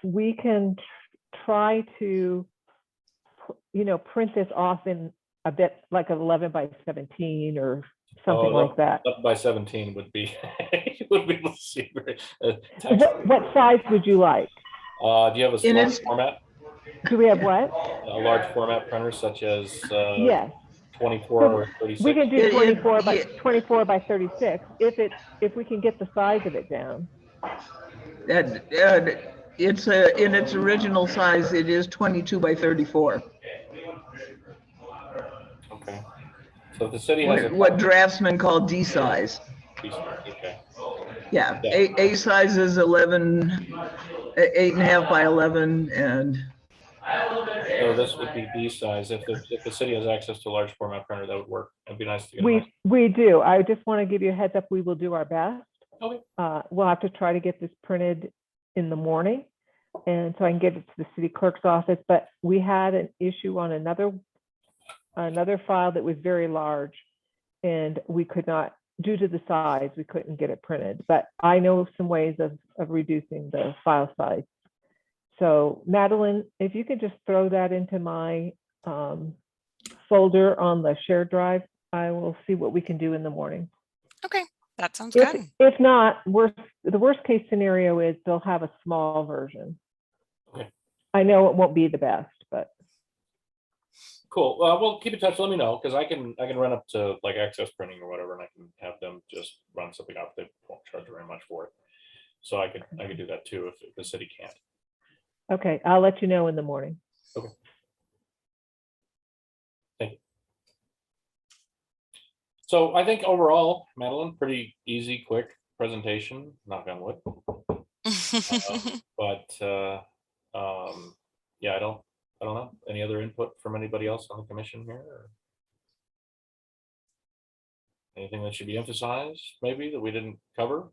we can try to, print this off in a bit like an 11 by 17 or something like that. Up by 17 would be let's see. What size would you like? Do you have a large format? Do we have what? A large format printer such as yes. 24 or 36? We can do 24 by 36 if we can get the size of it down. It's in its original size, it is 22 by 34. Okay. So the city has what draftsmen call D size. Okay. Yeah, A size is 11, 8.5 by 11, and So this would be B size. If the city has access to a large format printer, that would work. It'd be nice to get. A nice. We do. I just want to give you a heads up. We will do our best. Okay. We'll have to try to get this printed in the morning, and so I can get it to the city clerk's office. But we had an issue on another file that was very large, and we could not, due to the size, we couldn't get it printed. But I know some ways of reducing the file size. So Madeline, if you could just throw that into my folder on the shared drive, I will see what we can do in the morning. Okay, that sounds good. If not, the worst case scenario is they'll have a small version. Okay. I know it won't be the best, but. Cool. Well, keep in touch. Let me know, because I can run up to like Access Printing or whatever, and I can have them just run something up. They won't charge very much for it, so I could do that too if the city can't. Okay, I'll let you know in the morning. Okay. Thank you. So I think overall, Madeline, pretty easy, quick presentation. Knock on wood. Yeah, I don't know. Any other input from anybody else on the commission here? Or anything that should be emphasized, maybe, that we didn't cover?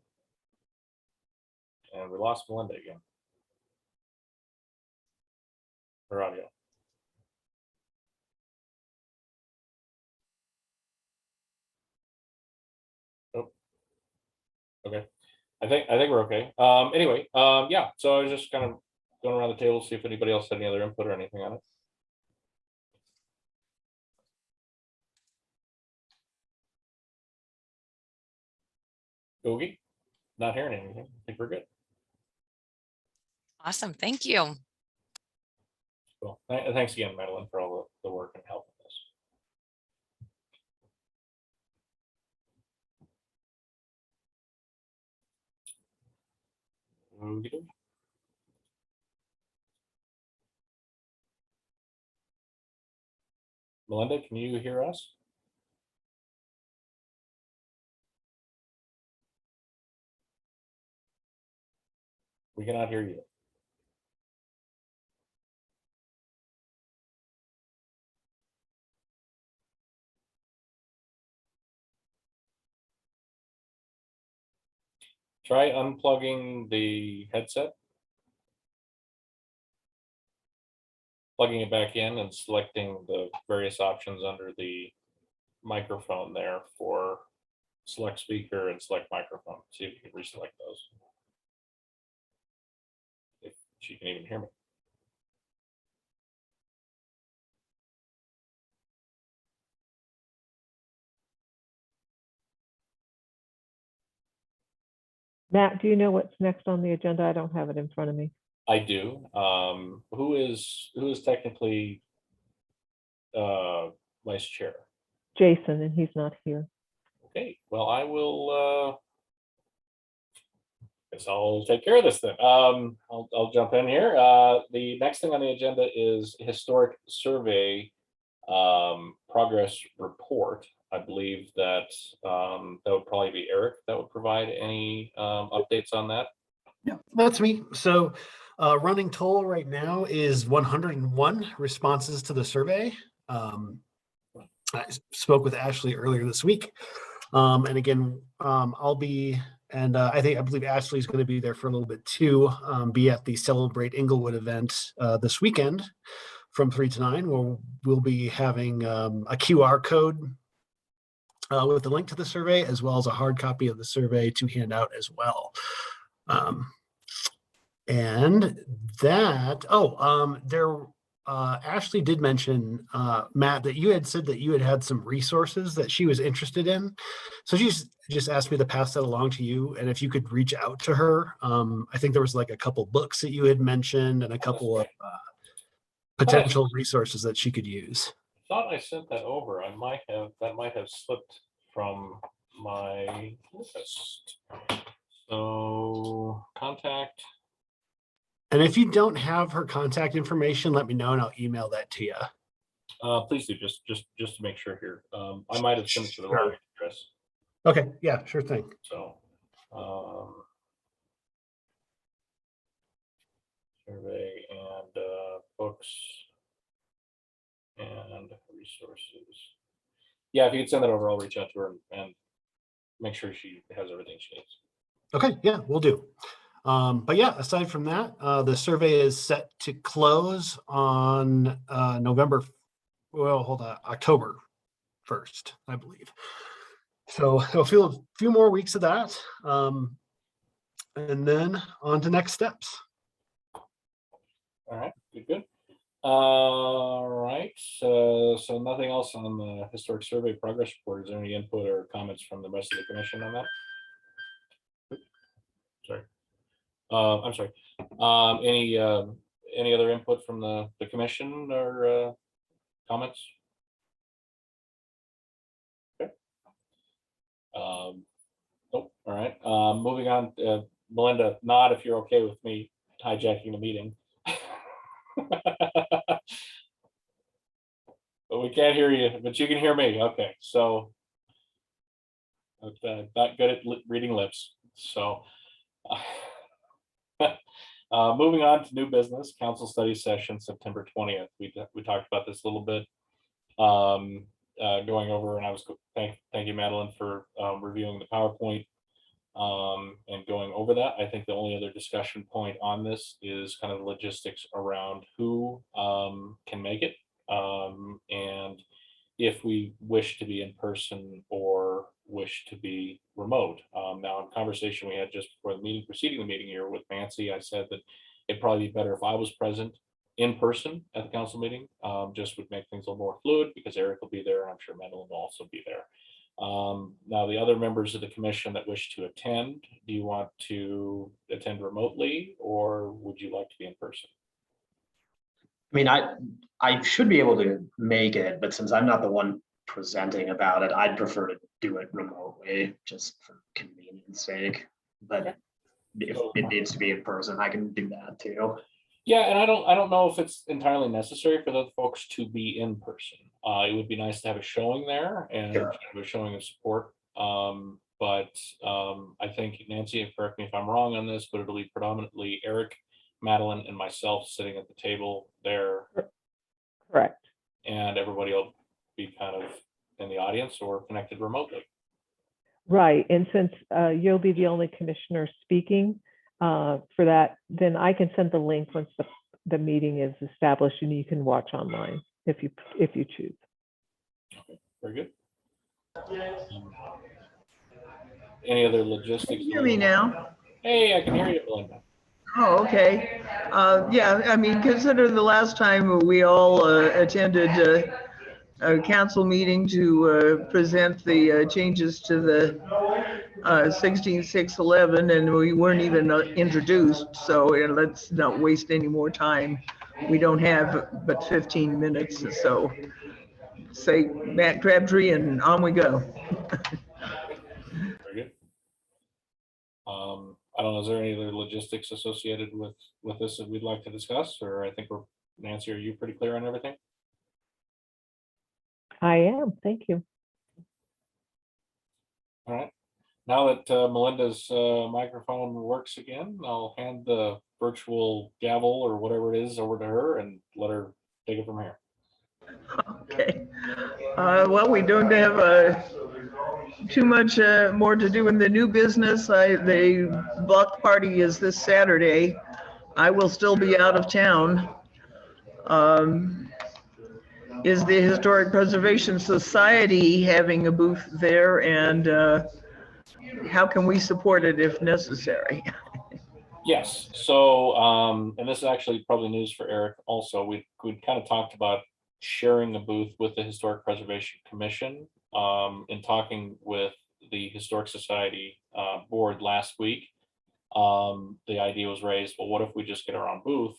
And we lost Melinda again. Her audio. Oh. Okay. I think we're okay. Anyway, yeah. So I was just kind of going around the table, see if anybody else had any other input or anything on it. Oogie, not hearing anything. I think we're good. Awesome. Thank you. Cool. Thanks again, Madeline, for all the work and help with this. Oogie. Melinda, can you hear us? We cannot hear you. Try unplugging the headset, plugging it back in and selecting the various options under the microphone there for select speaker and select microphone. See if you can reselect those. If she can even hear me. Matt, do you know what's next on the agenda? I don't have it in front of me. I do. Who is technically vice chair? Jason, and he's not here. Okay, well, I will guess I'll take care of this then. I'll jump in here. The next thing on the agenda is historic survey progress report. I believe that that would probably be Eric that would provide any updates on that. Yeah, that's me. So running total right now is 101 responses to the survey. I spoke with Ashley earlier this week. And again, I'll be, and I believe Ashley's going to be there for a little bit too, be at the Celebrate Englewood event this weekend from 3 to 9, where we'll be having a QR code with a link to the survey, as well as a hard copy of the survey to hand out as well. And that, Ashley did mention, Matt, that you had said that you had some resources that she was interested in. So she just asked me to pass that along to you. And if you could reach out to her, I think there was like a couple books that you had mentioned and a couple of potential resources that she could use. I thought I sent that over. That might have slipped from my list. So contact. And if you don't have her contact information, let me know and I'll email that to you. Please do, just to make sure here. I might have sent it to the wrong address. Okay, yeah, sure thing. So survey and books. and resources. Yeah, if you could send that over, I'll reach out to her and make sure she has everything she needs. Okay, yeah, we'll do. But yeah, aside from that, the survey is set to close on October 1st, I believe. So it'll feel a few more weeks of that. And then on to next steps. All right, good. All right, so nothing else on the historic survey progress report. Is there any input or comments from the rest of the commission on that? Sorry. I'm sorry. Any other input from the commission or comments? Okay. Nope. All right. Moving on. Melinda, nod if you're okay with me hijacking the meeting. But we can't hear you, but you can hear me. Okay, so not good at reading lips. So moving on to new business, council study session, September 20th. We talked about this a little bit, going over, and I was thank you, Madeline, for reviewing the PowerPoint and going over that. I think the only other discussion point on this is kind of the logistics around who can make it, and if we wish to be in person or wish to be remote. Now, in conversation we had just before the meeting, preceding the meeting here with Nancy, I said that it'd probably be better if I was present in person at the council meeting. Just would make things a little more fluid because Eric will be there, and I'm sure Madeline will also be there. Now, the other members of the commission that wish to attend, do you want to attend remotely or would you like to be in person? I mean, I should be able to make it, but since I'm not the one presenting about it, I'd prefer to do it remotely just for convenience sake. But if it needs to be in person, I can do that too. Yeah, and I don't know if it's entirely necessary for the folks to be in person. It would be nice to have a showing there and Sure. have a showing of support. But I think, Nancy, correct me if I'm wrong on this, but it'll be predominantly Eric, Madeline, and myself sitting at the table there, Correct. and everybody will be kind of in the audience or connected remotely. Right. And since you'll be the only commissioner speaking for that, then I can send the link once the meeting is established and you can watch online if you choose. Okay, very good. Any other logistics? Can you hear me now? Hey, I can hear you, Belinda. Oh, okay. Yeah, I mean, consider the last time we all attended a council meeting to present the changes to the 16611, and we weren't even introduced. So let's not waste any more time. We don't have but 15 minutes. So say Matt Crabtree and on we go. Very good. I don't know, is there any other logistics associated with this that we'd like to discuss, or I think Nancy, are you pretty clear on everything? I am. Thank you. All right. Now that Melinda's microphone works again, I'll hand the virtual gavel or whatever it is over to her and let her take it from here. Okay. Well, we don't have too much more to do in the new business. The block party is this Saturday. I will still be out of town. Is the Historic Preservation Society having a booth there, and how can we support it if necessary? Yes. So, and this is actually probably news for Eric also. We kind of talked about sharing a booth with the Historic Preservation Commission. In talking with the Historic Society board last week, the idea was raised, well, what if we just get our own booth?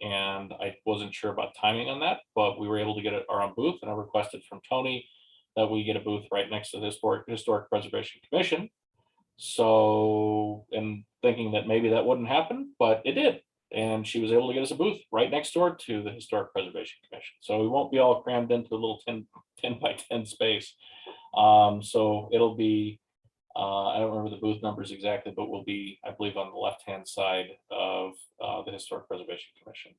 And I wasn't sure about timing on that, but we were able to get our own booth, and I requested from Tony that we get a booth right next to the Historic Preservation Commission. So, and thinking that maybe that wouldn't happen, but it did. And she was able to get us a booth right next door to the Historic Preservation Commission. So we won't be all crammed into a little 10 by 10 space. So it'll be, I don't remember the booth numbers exactly, but we'll be, I believe, on the left-hand side of the Historic Preservation Commission.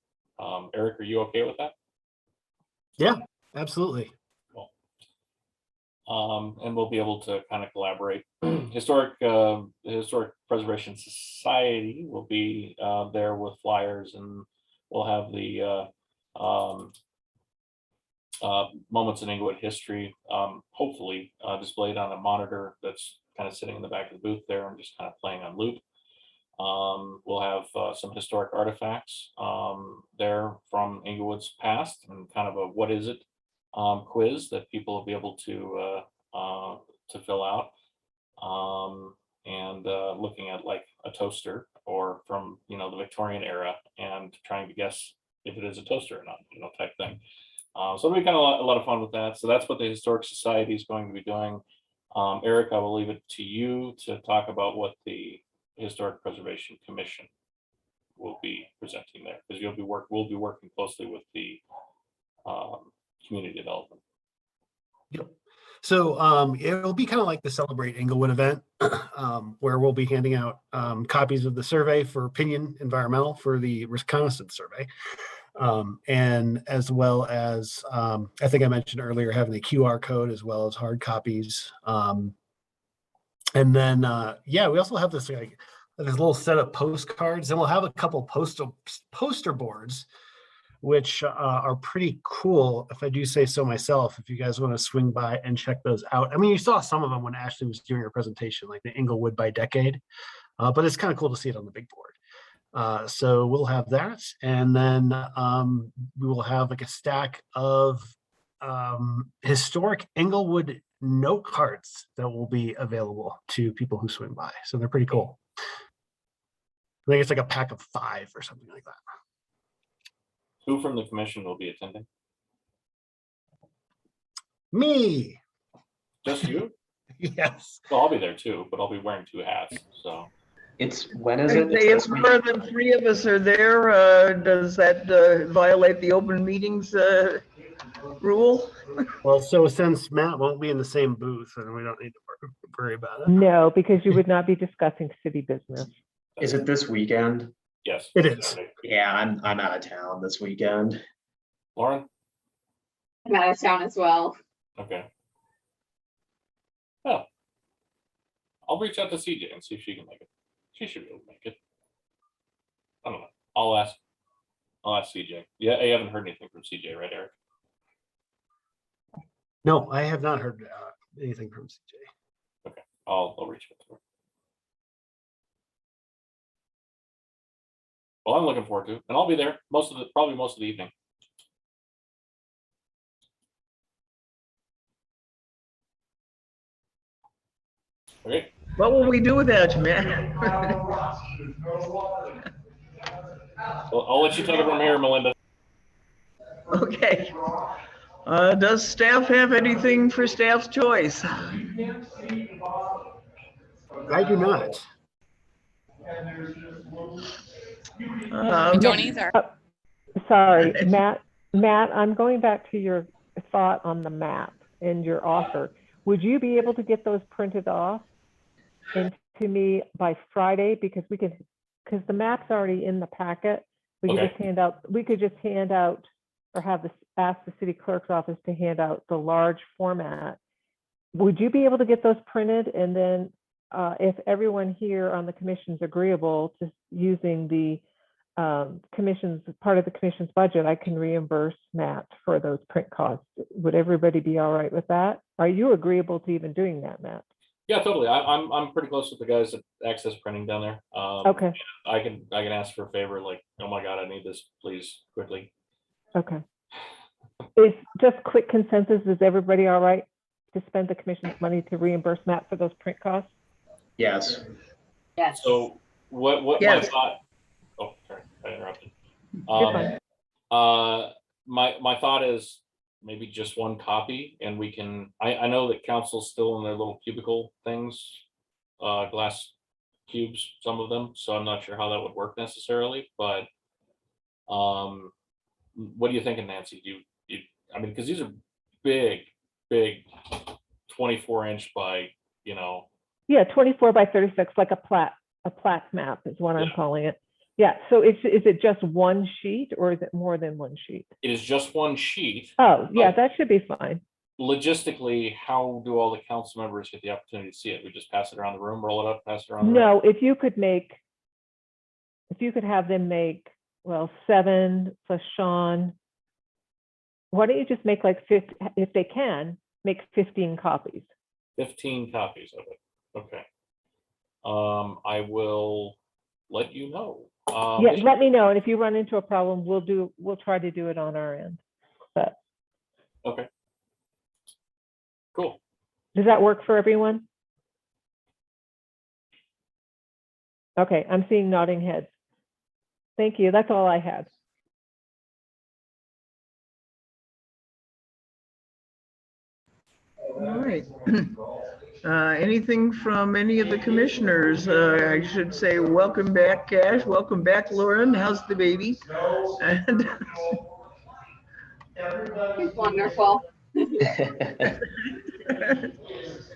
Eric, are you okay with that? Absolutely. And we'll be able to kind of collaborate. Historic Preservation Society will be there with flyers, and we'll have the moments in Englewood history, hopefully displayed on a monitor that's kind of sitting in the back of the booth there and just kind of playing on loop. We'll have some historic artifacts there from Englewood's past, and kind of a what is it quiz that people will be able to fill out, and looking at like a toaster or from the Victorian era and trying to guess if it is a toaster or not, type thing. So it'll be kind of a lot of fun with that. So that's what the Historic Society is going to be doing. Eric, I will leave it to you to talk about what the Historic Preservation Commission will be presenting there, because we'll be working closely with the community development. Yep. So it'll be kind of like the Celebrate Englewood event, where we'll be handing out copies of the survey for opinion environmental for the reconnaissance survey. And as well as, I think I mentioned earlier, having the QR code as well as hard copies. And then, yeah, we also have this little set of postcards, and we'll have a couple poster boards, which are pretty cool, if I do say so myself, if you guys want to swing by and check those out. I mean, you saw some of them when Ashley was doing her presentation, like the Englewood by decade, but it's kind of cool to see it on the big board. So we'll have that, and then we will have like a stack of historic Englewood note cards that will be available to people who swing by. So they're pretty cool. I think it's like a pack of 5 or something like that. Who from the commission will be attending? Me. Just you? Yes. Well, I'll be there too, but I'll be wearing 2 hats. So When is it? If more than 3 of us are there, does that violate the open meetings rule? Well, so since Matt won't be in the same booth, then we don't need to worry about it. No, because you would not be discussing city business. Is it this weekend? yes, It is. Yeah, I'm out of town this weekend. Lauren. I'm out of town as well. Okay. Well, I'll reach out to CJ and see if she can make it. She should be able to make it. I don't know. I'll ask CJ. Yeah, I haven't heard anything from CJ, right, Eric? No, I have not heard anything from CJ. Okay, I'll reach out to her. Well, I'm looking forward to it, and I'll be there probably most of the evening. Okay. What will we do without you, man? Well, I'll let you take it from here, Melinda. Okay. Does staff have anything for staff's choice? I do not. I don't either. Sorry, Matt, I'm going back to your thought on the map and your offer. Would you be able to get those printed off and to me by Friday? Because the map's already in the packet. We could just hand out or ask the city clerk's office to hand out the large format. Would you be able to get those printed? And then if everyone here on the commission's agreeable to using the part of the commission's budget, I can reimburse Matt for those print costs. Would everybody be all right with that? Are you agreeable to even doing that, Matt? Yeah, totally. I'm pretty close with the guys at Access Printing down there. Okay. I can ask for a favor, like, oh my God, I need this, please, quickly. Okay. Is just quick consensus, is everybody all right to spend the commission's money to reimburse Matt for those print costs? Yes. Yes. So what Yes. my thought? Oh, sorry, I interrupted. You're fine. My thought is maybe just one copy, and we can. I know that council's still in their little cubicle things, glass cubes, some of them. So I'm not sure how that would work necessarily, but what are you thinking, Nancy? I mean, because these are big 24-inch by, Yeah, 24 by 36, like a plat map is what I'm calling it. Yeah, so is it just one sheet or is it more than one sheet? It is just one sheet. Oh, yeah, that should be fine. Logistically, how do all the council members get the opportunity to see it? We just pass it around the room, roll it up, pass it around the room? No, if you could have them make, well, 7 plus Sean, why don't you just make like 50, if they can, make 15 copies. 15 copies of it. Okay. I will let you know. Yeah, let me know, and if you run into a problem, we'll try to do it on our end. But Okay. Cool. does that work for everyone? Okay, I'm seeing nodding heads. Thank you, that's all I had. All right. Anything from any of the commissioners? I should say, welcome back, Cash. Welcome back, Lauren. How's the baby? And It's wonderful.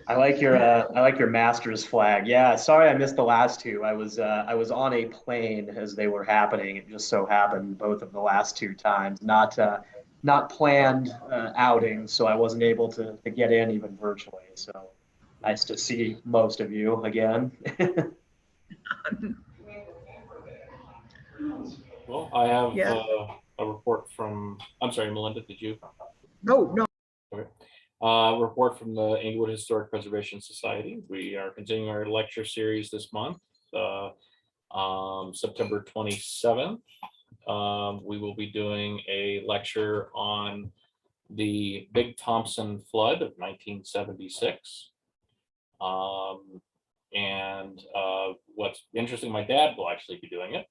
I like your master's flag. Yeah, sorry I missed the last two. I was on a plane as they were happening. It just so happened both of the last two times, not planned outings, so I wasn't able to get in even virtually. So nice to see most of you again. Well, I have Yeah. a report from, I'm sorry, Melinda, did you? No. Okay. Report from the Englewood Historic Preservation Society. We are continuing our lecture series this month, September 27th. We will be doing a lecture on the Big Thompson Flood of 1976. What's interesting, my dad will actually be doing it.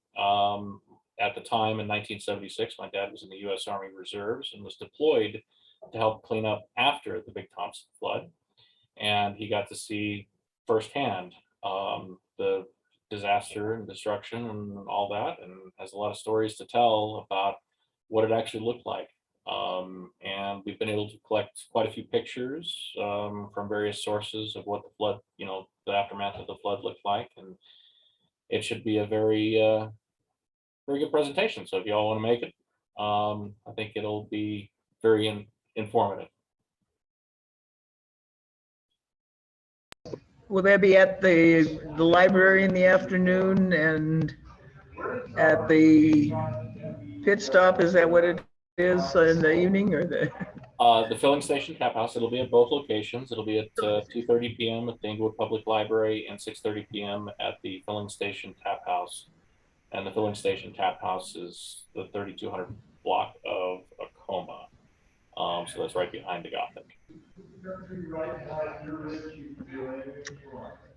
At the time in 1976, my dad was in the U.S. Army Reserves and was deployed to help clean up after the Big Thompson Flood. And he got to see firsthand the disaster and destruction and all that, and has a lot of stories to tell about what it actually looked like. And we've been able to collect quite a few pictures from various sources of what the flood, the aftermath of the flood looked like. And it should be a very, very good presentation. So if you all want to make it, I think it'll be very informative. Will that be at the library in the afternoon and at the pit stop? Is that what it is in the evening or the? The filling station tap house, it'll be at both locations. It'll be at 2:30 p.m. at the Englewood Public Library and 6:30 p.m. at the filling station tap house. And the filling station tap house is the 3200 block of Acoma. So that's right behind the Gothic.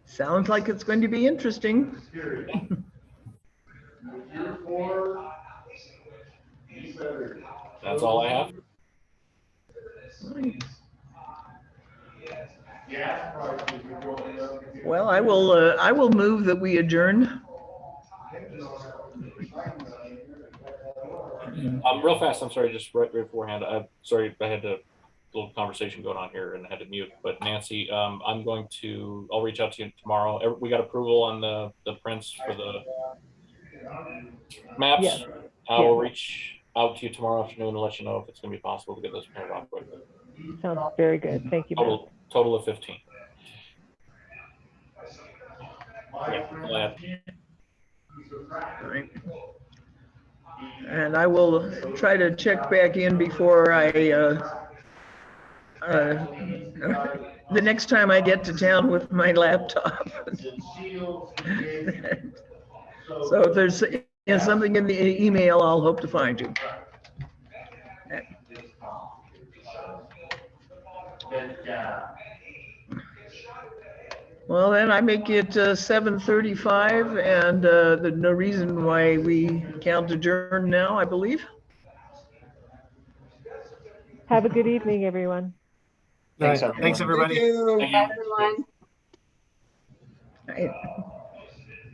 Sounds like it's going to be interesting. That's all I have. Well, I will move that we adjourn. Real fast, I'm sorry, just right beforehand. I'm sorry, I had a little conversation going on here and I had to mute. But Nancy, I'll reach out to you tomorrow. We got approval on the prints for the maps. Yes. I will reach out to you tomorrow afternoon and let you know if it's going to be possible to get those printed off quickly. Sounds very good. Thank you, Matt. Total of 15. Yeah, All right. And I will try to check back in before I, the next time I get to town with my laptop. So if there's something in the email, I'll hope to find you. Well, then I make it 7:35, and there's no reason why we can't adjourn now, I believe. Have a good evening, everyone. Thanks, everyone. Thanks, everybody. Thank you. Thank you. Everyone. Right.